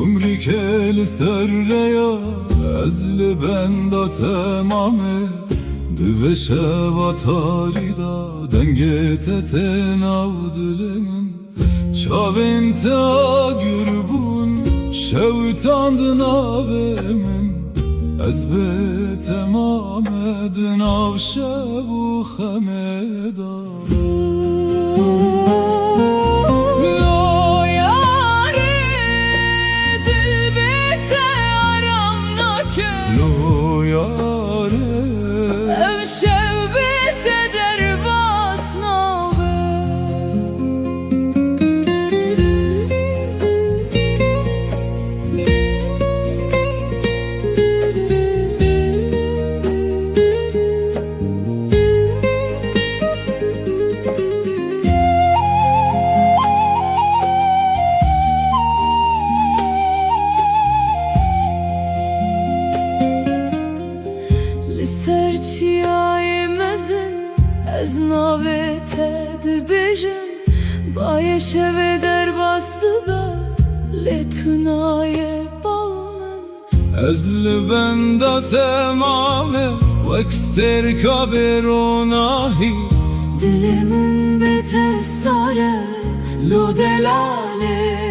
عمری که لسریا از لبندا تمامه دوشه و تاریدا دنگت تناو دلمن چاوین تا گربون شوتاند ناوه من از به تمام دناو شو خمدا از ناوت دبیجم بای شوه در باستو به لتونای بالمن از لبندا تمامه وکستر کابروناهی دل من به تساره لو دلاله